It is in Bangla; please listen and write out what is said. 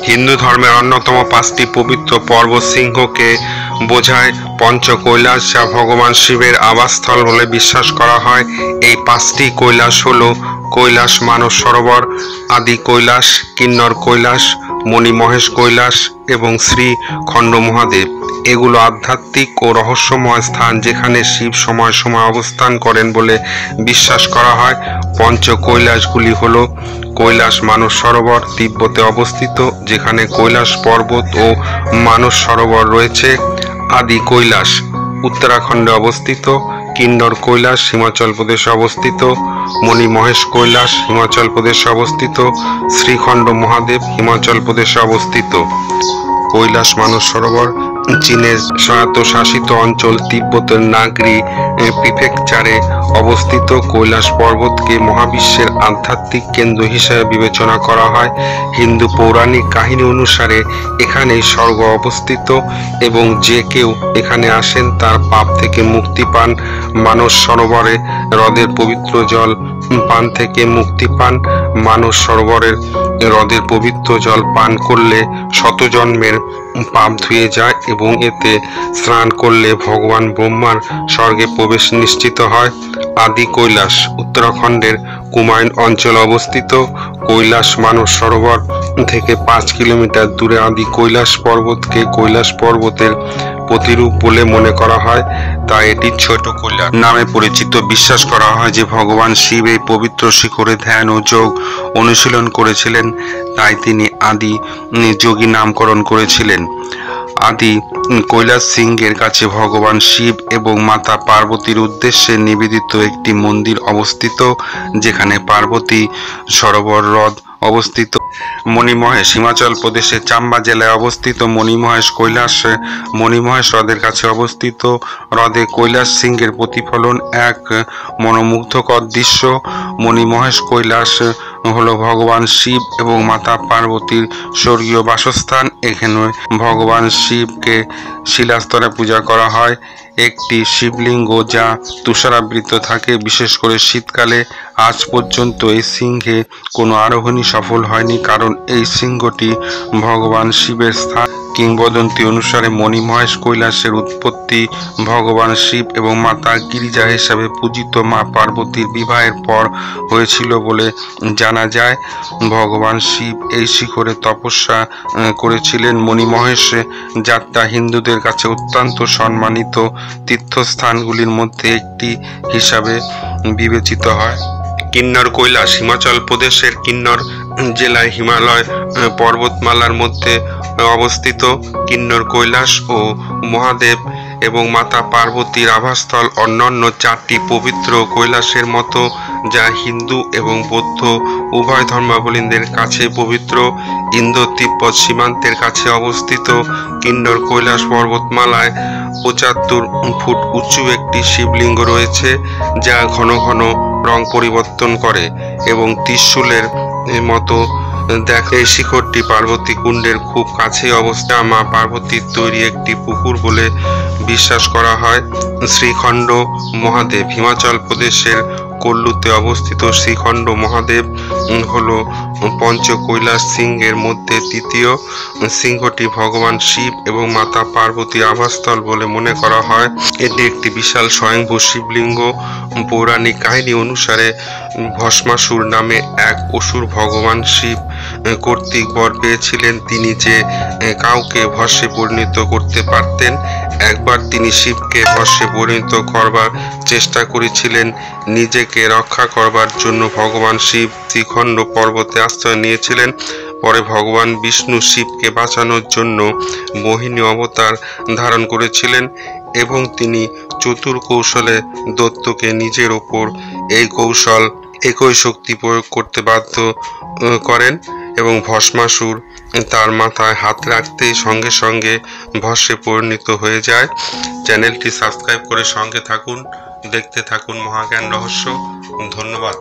হিন্দু ধর্মের অন্যতম 5টি পবিত্র পর্বত সিংহকে বোঝায় পঞ্চ কৈলাস, যা ভগবান শিবের আবাসস্থল বলে বিশ্বাস করা হয়। এই 5টি কৈলাস হল কৈলাস মানস সরোবর, আদি কৈলাস, কিন্নর কৈলাস, মণি মহেশ কৈলাস এবং শ্রীখণ্ড মহাদেব। এগুলো আধ্যাত্মিক ও রহস্যময় স্থান, যেখানে শিব সময় সময় অবস্থান করেন বলে বিশ্বাস করা হয়। পঞ্চ কৈলাসগুলি হল কৈলাস মানস সরোবর তিব্বতে অবস্থিত, যেখানে কৈলাস পর্বত ও মানস সরোবর রয়েছে। আদি কৈলাস উত্তরাখণ্ডে অবস্থিত, কিন্নর কৈলাস হিমাচল প্রদেশে অবস্থিত, মণি মহেশ কৈলাস হিমাচল প্রদেশে অবস্থিত, শ্রীখণ্ড মহাদেব হিমাচল প্রদেশে অবস্থিত। কৈলাস মানস সরোবর চীনের স্বায়ত্তশাসিত অঞ্চল তিব্বতের নাগরি প্রিফেকচারে অবস্থিত। কৈলাস পর্বতকে মহাবিশ্বের আধ্যাত্মিক কেন্দ্র হিসেবে বিবেচনা করা হয়। হিন্দু পৌরাণিক কাহিনী অনুসারে এখানেই স্বর্গ অবস্থিত এবং যে কেউ এখানে আসেন তার পাপ থেকে মুক্তি পান। মানস সরোবরে হ্রদের পবিত্র জল পান থেকে মুক্তি পান। মানস সরোবরের হ্রদের পবিত্র জল পান করলে শতজন্মের পাপ ধুয়ে যায় এবং এতে স্নান করলে ভগবান ব্রহ্মার স্বর্গে প্রবেশ নিশ্চিত হয়। আদি কৈলাস উত্তরাখণ্ডের কুমায়ুন অঞ্চলে অবস্থিত। কৈলাস মানস সরোবর থেকে 5 কিলোমিটার দূরে আদি কৈলাস পর্বতকে কৈলাস পর্বতের প্রতিরূপ বলে মনে করা হয়, তাই এটি ছোট কৈলাস নামে পরিচিত। বিশ্বাস করা হয় যে ভগবান শিব এই পবিত্র শিখরে ধ্যান ও যোগ অনুশীলন করেছিলেন, তাই তিনি আদি যোগী নামকরণ করেছিলেন। আদি কৈলাস সিংহের কাছে ভগবান শিব এবং মাতা পার্বতীর উদ্দেশ্যে নিবেদিত একটি মন্দির অবস্থিত, যেখানে পার্বতী সরোবর হ্রদ অবস্থিত। মণিমহেশ হিমাচল প্রদেশের চাম্বা জেলায় অবস্থিত। মণিমহেশ কৈলাস মণিমহেশ হ্রদের কাছে অবস্থিত। হ্রদে কৈলাস সিংহের প্রতিফলন এক মনোমুগ্ধকর দৃশ্য। মণিমহেশ কৈলাস হলো ভগবান শিব এবং মাতা পার্বতীর স্বর্গীয় বাসস্থান। এখানে ভগবান শিবকে শিলাস্তরে পূজা করা হয়। একটি শিবলিঙ্গ যা তুষারাবৃত থাকে, বিশেষ করে শীতকালে। আজ পর্যন্ত এই সিংহে কোনো আরোহণই সফল হয়নি, কারণ এই সিংহটি ভগবান শিবের স্থান। কিংবদন্তি অনুসারে মণিমহেশ কৈলাসের উৎপত্তি ভগবান শিব এবং মাতা গিরিজা হিসাবে পূজিত মা পার্বতীর বিবাহের পর হয়েছিল বলে জানা যায়। ভগবান শিব এই শিখরে তপস্যা করেছিলেন। মণিমহেশ যাত্রা হিন্দুদের কাছে অত্যন্ত সম্মানিত তীর্থস্থানগুলির মধ্যে একটি হিসাবে বিবেচিত হয়। কিন্নর কৈলাস হিমাচল প্রদেশের কিন্নর জেলায় হিমালয় পর্বতমালার মধ্যে অবস্থিত। কিন্নর কৈলাস ও মহাদেব এবং মাতা পার্বতীর আবাসস্থল অন্যান্য 4টি পবিত্র কৈলাসের মতো, যা হিন্দু এবং বৌদ্ধ উভয় ধর্মাবলম্বীদের কাছে পবিত্র। ইন্দো তিব্বত সীমান্তের কাছে অবস্থিত কিন্নর কৈলাস পর্বতমালায় 75 ফুট উঁচু একটি শিবলিঙ্গ রয়েছে, যা ঘন ঘন রং পরিবর্তন করে এবং ত্রিশূলের মতো দেখে। এই শিখরটি পার্বতী কুণ্ডের খুব কাছে অবস্থিত। মা পার্বতীর তৈরি একটি পুকুর বলে বিশ্বাস করা হয়। শ্রীখণ্ড মহাদেব হিমাচল প্রদেশের কুল্লুতে অবস্থিত। শ্রীখণ্ড মহাদেব হল পঞ্চ কৈলাস সিংহের মধ্যে তৃতীয়। সিংহটি ভগবান শিব এবং মাতা পার্বতীর আবাসস্থল বলে মনে করা হয়। এটি একটি বিশাল স্বয়ংভূ শিবলিঙ্গ। পৌরাণিক কাহিনী অনুসারে ভস্মাসুর নামে এক অসুর ভগবান শিব কর্তৃক বর পেয়েছিলেন। তিনি যে কাউকে ভস্মে পরিণত করতে পারতেন। একবার তিনি শিবকে ভস্মে পরিণত করবার চেষ্টা করেছিলেন। নিজেকে রক্ষা করবার জন্য ভগবান শিব শ্রীখণ্ড পর্বতে আশ্রয় নিয়েছিলেন। পরে ভগবান বিষ্ণু শিবকে বাঁচানোর জন্য মোহিনী অবতার ধারণ করেছিলেন এবং তিনি চতুর কৌশলে দৈত্যকে নিজের ওপর একই শক্তি প্রয়োগ করতে বাধ্য করেন এবং ভস্মাসুর তার মাথায় হাত রাখতেই সঙ্গে সঙ্গে ভস্মে পরিণত হয়ে যায়। চ্যানেলটি সাবস্ক্রাইব করে সঙ্গে থাকুন, দেখতে থাকুন মহাজ্ঞান রহস্য। ধন্যবাদ।